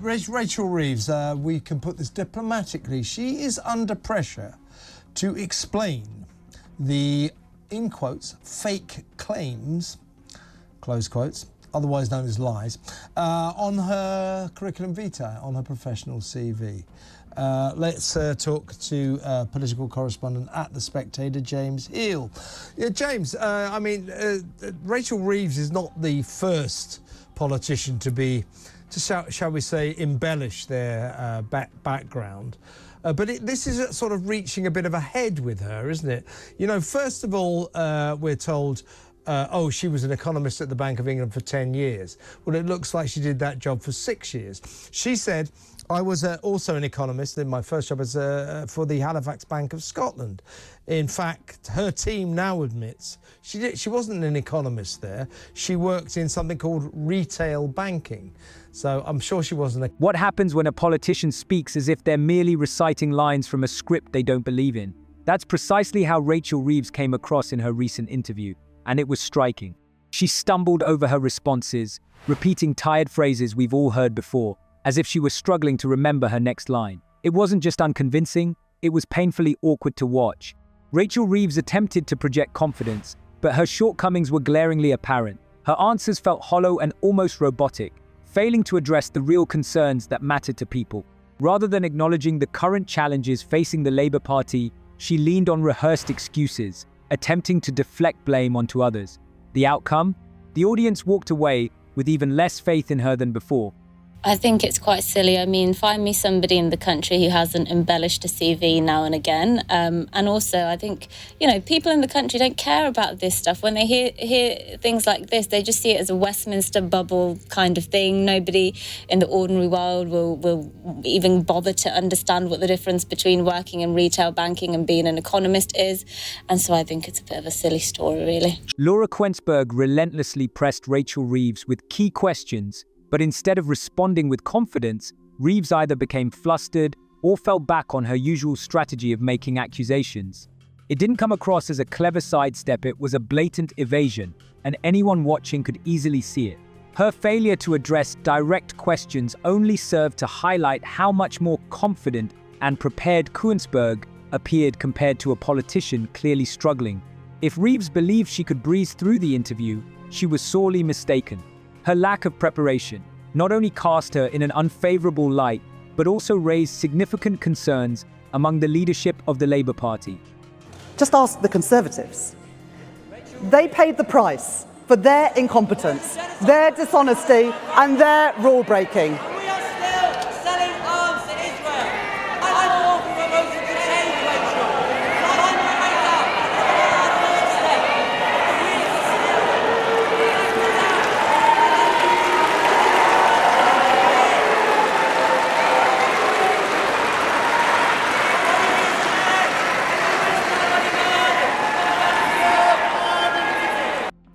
Rachel Reeves, we can put this diplomatically. She is under pressure to explain the, in quotes, fake claims, close quotes, otherwise known as lies, on her curriculum vitae, on her professional CV. Let's talk to political correspondent at The Spectator, James Heal. Yeah, James, Rachel Reeves is not the first politician to shall we say, embellish their background. But this is sort of reaching a bit of a head with her, isn't it? You know, first of all, we're told, she was an economist at the Bank of England for 10 years. Well, it looks like she did that job for 6 years. She said, I was also an economist in my first job as for the Halifax Bank of Scotland. In fact, her team now admits she wasn't an economist there. She worked in something called retail banking. So I'm sure she wasn't. What happens when a politician speaks as if they're merely reciting lines from a script they don't believe in? That's precisely how Rachel Reeves came across in her recent interview, and it was striking. She stumbled over her responses, repeating tired phrases we've all heard before, as if she was struggling to remember her next line. It wasn't just unconvincing, it was painfully awkward to watch. Rachel Reeves attempted to project confidence, but her shortcomings were glaringly apparent. Her answers felt hollow and almost robotic, failing to address the real concerns that mattered to people. Rather than acknowledging the current challenges facing the Labour Party, she leaned on rehearsed excuses, attempting to deflect blame onto others. The outcome? The audience walked away with even less faith in her than before. I think it's quite silly. I mean, find me somebody in the country who hasn't embellished a CV now and again. And also, I think, people in the country don't care about this stuff. When they hear things like this, they just see it as a Westminster bubble kind of thing. Nobody in the ordinary world will even bother to understand what the difference between working in retail banking and being an economist is. And so I think it's a bit of a silly story, really. Laura Quensberg relentlessly pressed Rachel Reeves with key questions, but instead of responding with confidence, Reeves either became flustered or fell back on her usual strategy of making accusations. It didn't come across as a clever sidestep, it was a blatant evasion, and anyone watching could easily see it. Her failure to address direct questions only served to highlight how much more confident and prepared Quensberg appeared compared to a politician clearly struggling. If Reeves believed she could breeze through the interview, she was sorely mistaken. Her lack of preparation not only cast her in an unfavorable light, but also raised significant concerns among the leadership of the Labour Party. Just ask the Conservatives. They paid the price for their incompetence, their dishonesty, and their rule breaking. We are still selling arms to Israel. I'm all for a motion to change, Rachel. I'm right up.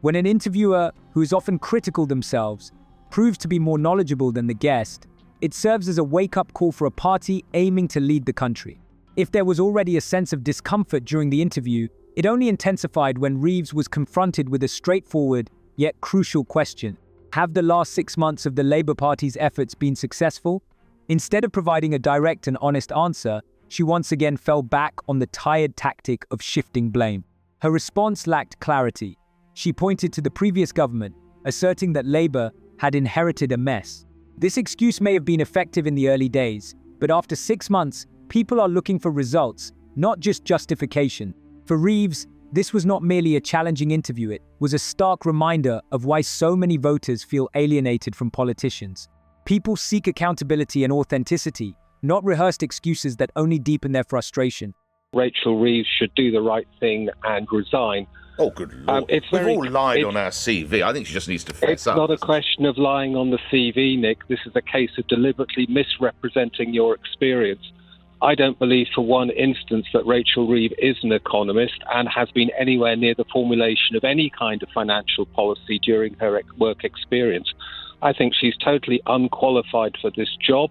When an interviewer, who is often critical themselves, proves to be more knowledgeable than the guest, it serves as a wake-up call for a party aiming to lead the country. If there was already a sense of discomfort during the interview, it only intensified when Reeves was confronted with a straightforward, yet crucial question. Have the last 6 months of the Labour Party's efforts been successful? Instead of providing a direct and honest answer, she once again fell back on the tired tactic of shifting blame. Her response lacked clarity. She pointed to the previous government, asserting that Labour had inherited a mess. This excuse may have been effective in the early days, but after 6 months, people are looking for results, not just justification. For Reeves, this was not merely a challenging interview, it was a stark reminder of why so many voters feel alienated from politicians. People seek accountability and authenticity, not rehearsed excuses that only deepen their frustration. Rachel Reeves should do the right thing and resign. Oh, good Lord. We've all lied on our CV. I think she just needs to fess up. It's not a question of lying on the CV, Nick. This is a case of deliberately misrepresenting your experience. I don't believe for one instance that Rachel Reeves is an economist and has been anywhere near the formulation of any kind of financial policy during her work experience. I think she's totally unqualified for this job,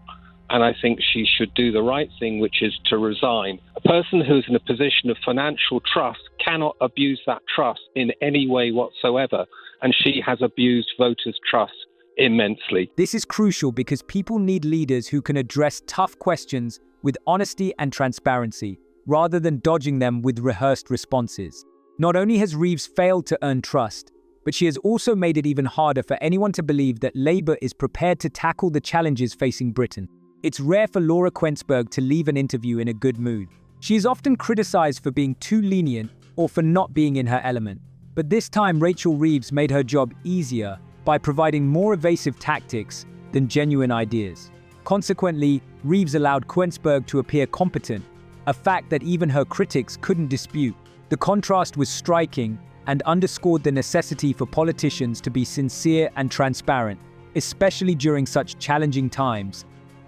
and I think she should do the right thing, which is to resign. A person who's in a position of financial trust cannot abuse that trust in any way whatsoever, and she has abused voters' trust immensely. This is crucial because people need leaders who can address tough questions with honesty and transparency, rather than dodging them with rehearsed responses. Not only has Reeves failed to earn trust, but she has also made it even harder for anyone to believe that Labour is prepared to tackle the challenges facing Britain. It's rare for Laura Quensberg to leave an interview in a good mood. She is often criticised for being too lenient or for not being in her element. But this time, Rachel Reeves made her job easier by providing more evasive tactics than genuine ideas. Consequently, Reeves allowed Quensberg to appear competent, a fact that even her critics couldn't dispute. The contrast was striking and underscored the necessity for politicians to be sincere and transparent, especially during such challenging times.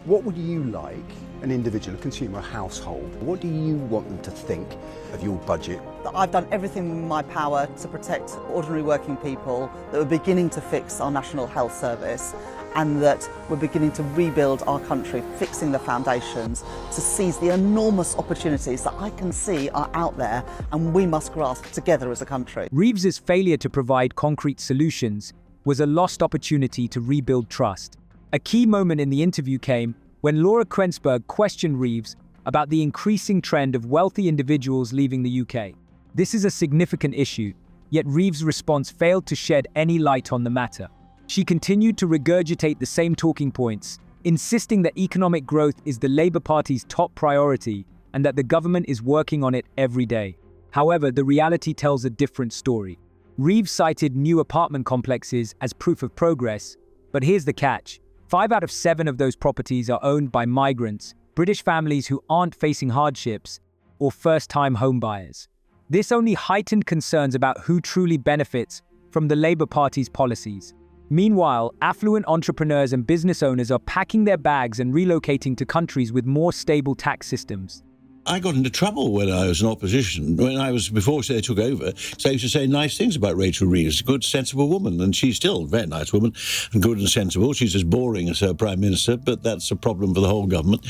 What would you like an individual, a consumer, a household? What do you want them to think of your budget? I've done everything in my power to protect ordinary working people, that we're beginning to fix our National Health Service, and that we're beginning to rebuild our country, fixing the foundations, to seize the enormous opportunities that I can see are out there and we must grasp together as a country. Reeves's failure to provide concrete solutions was a lost opportunity to rebuild trust. A key moment in the interview came when Laura Quensberg questioned Reeves about the increasing trend of wealthy individuals leaving the UK. This is a significant issue, yet Reeves' response failed to shed any light on the matter. She continued to regurgitate the same talking points, insisting that economic growth is the Labour Party's top priority and that the government is working on it every day. However, the reality tells a different story. Reeves cited new apartment complexes as proof of progress, but here's the catch. 5 out of 7 of those properties are owned by migrants, British families who aren't facing hardships, or first-time homebuyers. This only heightened concerns about who truly benefits from the Labour Party's policies. Meanwhile, affluent entrepreneurs and business owners are packing their bags and relocating to countries with more stable tax systems. I got into trouble when I was in opposition. Before they took over, so I used to say nice things about Rachel Reeves, a good, sensible woman, and she's still a very nice woman, and good and sensible. She's as boring as her Prime Minister, but that's a problem for the whole government.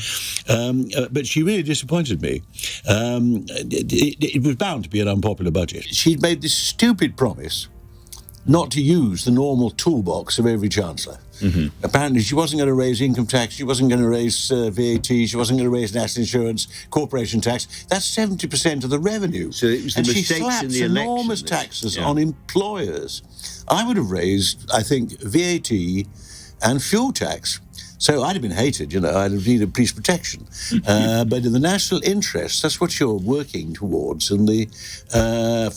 But she really disappointed me. It was bound to be an unpopular budget. She'd made this stupid promise not to use the normal toolbox of every chancellor. Mm-hmm. Apparently she wasn't going to raise income tax, she wasn't going to raise VAT, she wasn't going to raise national insurance, corporation tax. That's 70% of the revenue. So it was the mistakes in the election. Enormous taxes on employers. I would have raised, I think, VAT and fuel tax. So I'd have been hated, I'd have needed police protection. But in the national interest, that's what you're working towards in the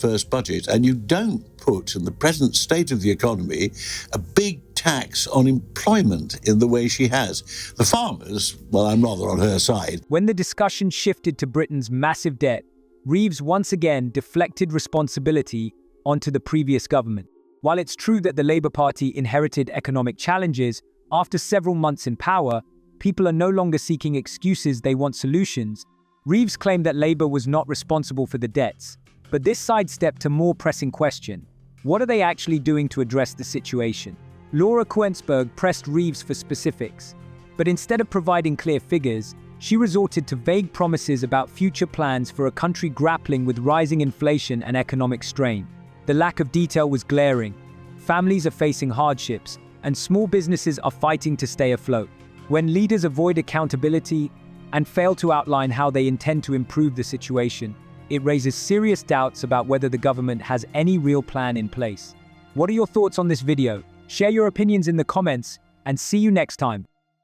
first budget. And you don't put, in the present state of the economy, a big tax on employment in the way she has. The farmers, well, I'm rather on her side. When the discussion shifted to Britain's massive debt, Reeves once again deflected responsibility onto the previous government. While it's true that the Labour Party inherited economic challenges, after several months in power, people are no longer seeking excuses, they want solutions. Reeves claimed that Labour was not responsible for the debts, but this sidestepped a more pressing question. What are they actually doing to address the situation? Laura Quensberg pressed Reeves for specifics, but instead of providing clear figures, she resorted to vague promises about future plans for a country grappling with rising inflation and economic strain. The lack of detail was glaring. Families are facing hardships, and small businesses are fighting to stay afloat. When leaders avoid accountability and fail to outline how they intend to improve the situation, it raises serious doubts about whether the government has any real plan in place. What are your thoughts on this video? Share your opinions in the comments, and see you next time.